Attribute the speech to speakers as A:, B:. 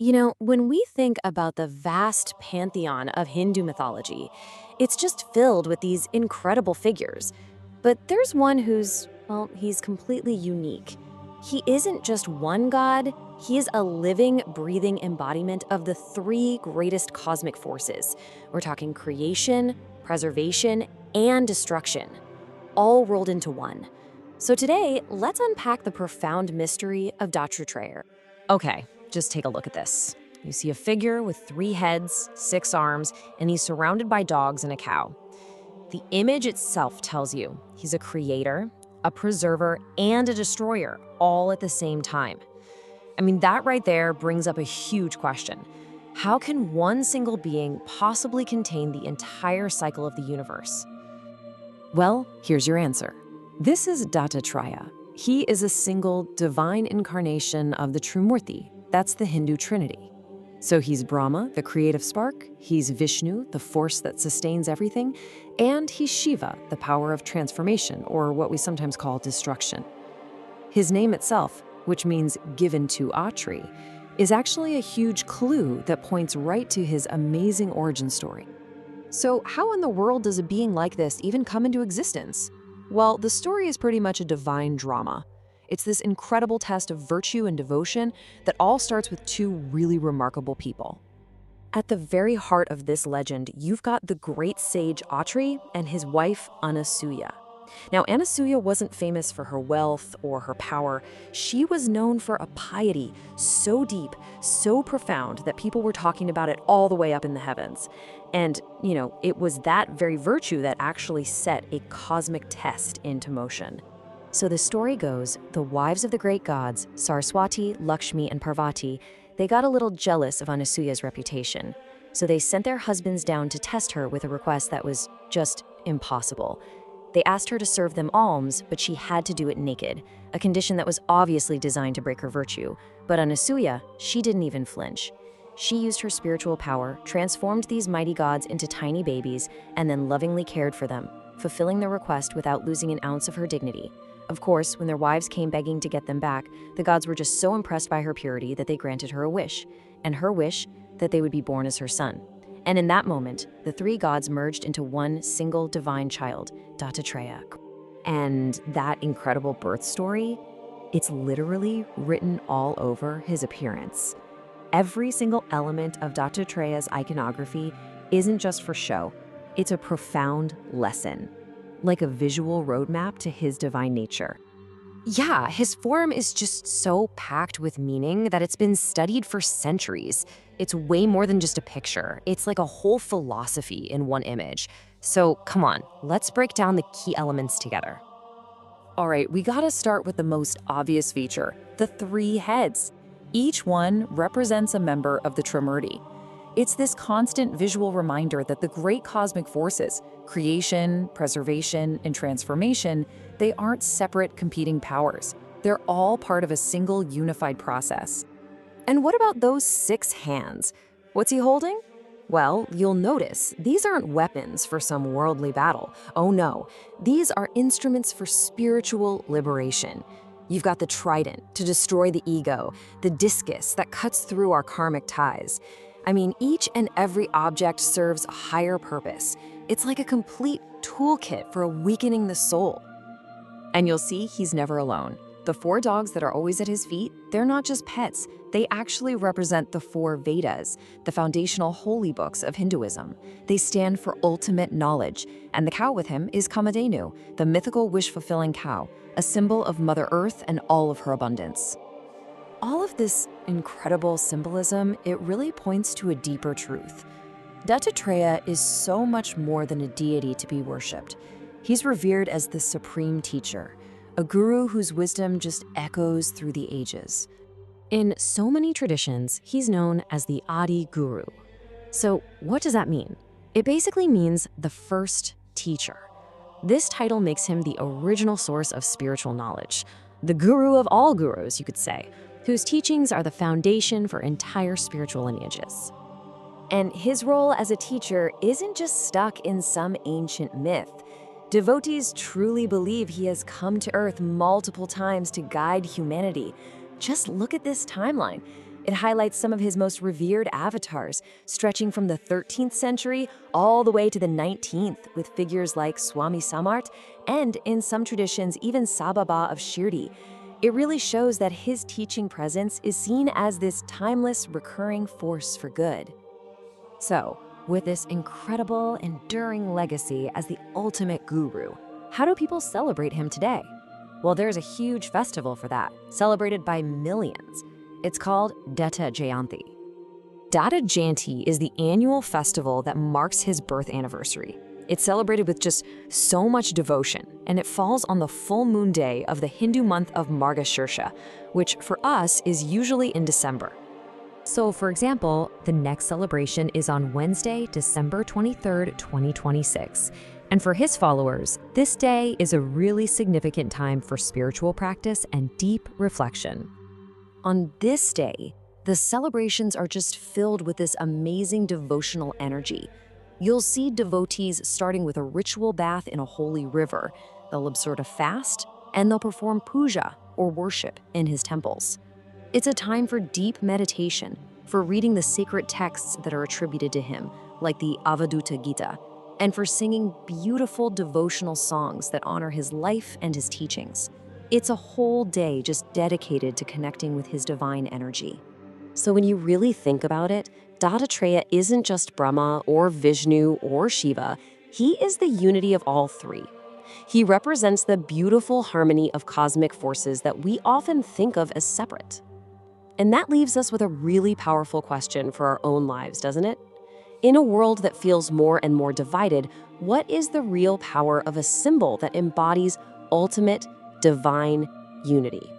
A: When we think about the vast pantheon of Hindu mythology, it's just filled with these incredible figures. But there's one he's completely unique. He isn't just one god, he is a living, breathing embodiment of the three greatest cosmic forces. We're talking creation, preservation, and destruction, all rolled into one. So today, let's unpack the profound mystery of Dattatreya. Okay, just take a look at this. You see a figure with 3 heads, 6 arms, and he's surrounded by dogs and a cow. The image itself tells you he's a creator, a preserver, and a destroyer, all at the same time. I mean, that right there brings up a huge question. How can one single being possibly contain the entire cycle of the universe? Well, here's your answer. This is Dattatreya. He is a single divine incarnation of the Trimurti. That's the Hindu Trinity. So he's Brahma, the creative spark, he's Vishnu, the force that sustains everything, and he's Shiva, the power of transformation, or what we sometimes call destruction. His name itself, which means given to Atri, is actually a huge clue that points right to his amazing origin story. So how in the world does a being like this even come into existence? Well, the story is pretty much a divine drama. It's this incredible test of virtue and devotion that all starts with 2 really remarkable people. At the very heart of this legend, you've got the great sage Atri and his wife Anasuya. Now, Anasuya wasn't famous for her wealth or her power. She was known for a piety so deep, so profound that people were talking about it all the way up in the heavens. And, it was that very virtue that actually set a cosmic test into motion. So the story goes, the wives of the great gods, Saraswati, Lakshmi, and Parvati, they got a little jealous of Anasuya's reputation. So they sent their husbands down to test her with a request that was just impossible. They asked her to serve them alms, but she had to do it naked, a condition that was obviously designed to break her virtue. But Anasuya, she didn't even flinch. She used her spiritual power, transformed these mighty gods into tiny babies, and then lovingly cared for them, fulfilling their request without losing an ounce of her dignity. Of course, when their wives came begging to get them back, the gods were just so impressed by her purity that they granted her a wish, and her wish that they would be born as her son. And in that moment, the 3 gods merged into one single divine child, Dattatreya. And that incredible birth story, it's literally written all over his appearance. Every single element of Dattatreya's iconography isn't just for show, it's a profound lesson, like a visual roadmap to his divine nature. Yeah, his form is just so packed with meaning that it's been studied for centuries. It's way more than just a picture. It's like a whole philosophy in one image. So come on, let's break down the key elements together. All right, we gotta start with the most obvious feature, the 3 heads. Each one represents a member of the Trimurti. It's this constant visual reminder that the great cosmic forces, creation, preservation, and transformation, they aren't separate competing powers. They're all part of a single unified process. And what about those 6 hands? What's he holding? Well, you'll notice these aren't weapons for some worldly battle. Oh no, these are instruments for spiritual liberation. You've got the trident to destroy the ego, the discus that cuts through our karmic ties. I mean, each and every object serves a higher purpose. It's like a complete toolkit for awakening the soul. And you'll see he's never alone. The 4 dogs that are always at his feet, they're not just pets. They actually represent the 4 Vedas, the foundational holy books of Hinduism. They stand for ultimate knowledge. And the cow with him is Kamadhenu, the mythical wish-fulfilling cow, a symbol of Mother Earth and all of her abundance. All of this incredible symbolism, it really points to a deeper truth. Dattatreya is so much more than a deity to be worshipped. He's revered as the supreme teacher, a guru whose wisdom just echoes through the ages. In so many traditions, he's known as the Adi Guru. So what does that mean? It basically means the first teacher. This title makes him the original source of spiritual knowledge, the guru of all gurus, you could say, whose teachings are the foundation for entire spiritual lineages. And his role as a teacher isn't just stuck in some ancient myth. Devotees truly believe he has come to Earth multiple times to guide humanity. Just look at this timeline. It highlights some of his most revered avatars, stretching from the 13th century all the way to the 19th, with figures like Swami Samart and, in some traditions, even Sababa of Shirdi. It really shows that his teaching presence is seen as this timeless, recurring force for good. So, with this incredible, enduring legacy as the ultimate guru, how do people celebrate him today? Well, there's a huge festival for that, celebrated by millions. It's called Datta Jayanti. Datta Jayanti is the annual festival that marks his birth anniversary. It's celebrated with just so much devotion, and it falls on the full moon day of the Hindu month of Margashirsha, which for us is usually in December. So, for example, the next celebration is on Wednesday, December 23rd, 2026. And for his followers, this day is a really significant time for spiritual practice and deep reflection. On this day, the celebrations are just filled with this amazing devotional energy. You'll see devotees starting with a ritual bath in a holy river. They'll observe a fast, and they'll perform puja, or worship, in his temples. It's a time for deep meditation, for reading the sacred texts that are attributed to him, like the Avadhuta Gita, and for singing beautiful devotional songs that honor his life and his teachings. It's a whole day just dedicated to connecting with his divine energy. So when you really think about it, Dattatreya isn't just Brahma or Vishnu or Shiva. He is the unity of all three. He represents the beautiful harmony of cosmic forces that we often think of as separate. And that leaves us with a really powerful question for our own lives, doesn't it? In a world that feels more and more divided, what is the real power of a symbol that embodies ultimate divine unity?